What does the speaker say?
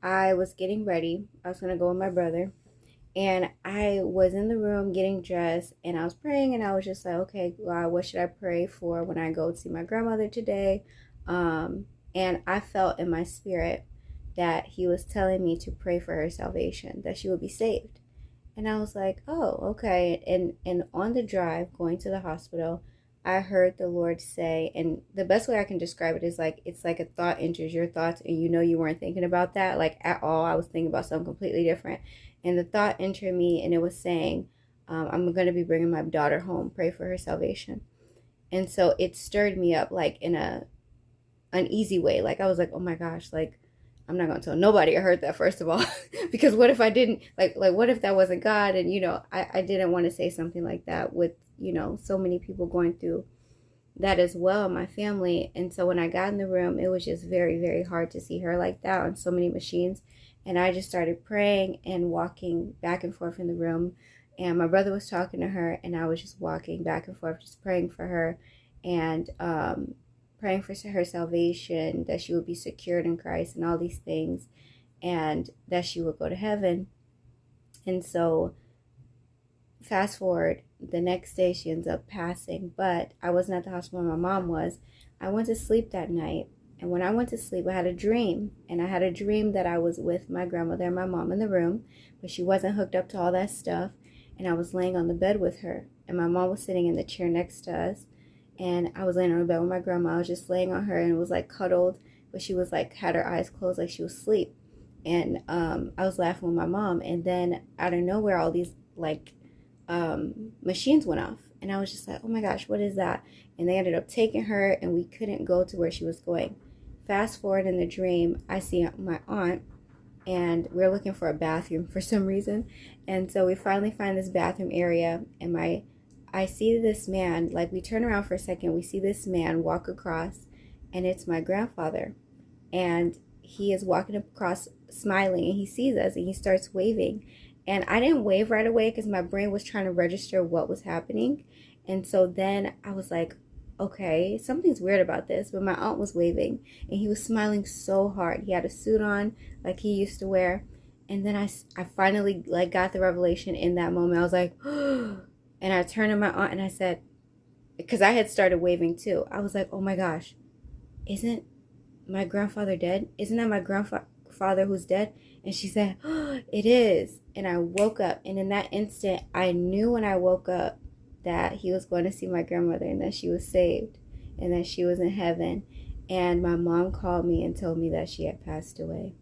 I was getting ready. I was gonna go with my brother, and I was in the room getting dressed, and I was praying, and I was just like, okay, God, what should I pray for when I go to see my grandmother today? Um, and I felt in my spirit that He was telling me to pray for her salvation, that she would be saved. And I was like, oh, okay. And on the drive going to the hospital, I heard the Lord say, and the best way I can describe it is like it's like a thought enters your thoughts, and you know you weren't thinking about that like at all. I was thinking about something completely different, and the thought entered me, and it was saying, "I'm going to be bringing my daughter home. Pray for her salvation." And so it stirred me up like in a an easy way. Like I was like, oh my gosh, like I'm not gonna tell nobody I heard that first of all, because what if I didn't like what if that wasn't God? And I didn't want to say something like that with so many people going through that as well in my family. And so when I got in the room, it was just very very hard to see her like that on so many machines. And I just started praying and walking back and forth in the room. And my brother was talking to her, and I was just walking back and forth, just praying for her. And praying for her salvation, that she would be secured in Christ and all these things, and that she would go to heaven. And so fast forward, the next day she ends up passing, but I wasn't at the hospital where my mom was. I went to sleep that night, and when I went to sleep, I had a dream, and I had a dream that I was with my grandmother and my mom in the room, but she wasn't hooked up to all that stuff, and I was laying on the bed with her, and my mom was sitting in the chair next to us, and I was laying on the bed with my grandma. I was just laying on her, and it was like cuddled, but she was like had her eyes closed like she was asleep. And I was laughing with my mom, and then out of nowhere, all these like machines went off, and I was just like, oh my gosh, what is that? And they ended up taking her, and we couldn't go to where she was going. Fast forward in the dream, I see my aunt, and we're looking for a bathroom for some reason. And so we finally find this bathroom area, and I see this man, like we turn around for a second, we see this man walk across, and it's my grandfather. And he is walking across smiling, and he sees us, and he starts waving. And I didn't wave right away because my brain was trying to register what was happening. And so then I was like, okay, something's weird about this. But my aunt was waving, and he was smiling so hard. He had a suit on like he used to wear. And then I finally like got the revelation in that moment. I was like, and I turned to my aunt and I said, because I had started waving too. I was like, oh my gosh, isn't my grandfather dead? Isn't that my grandfather who's dead? And she said, oh, it is. And I woke up, and in that instant, I knew when I woke up that he was going to see my grandmother, and that she was saved, and that she was in heaven. And my mom called me and told me that she had passed away.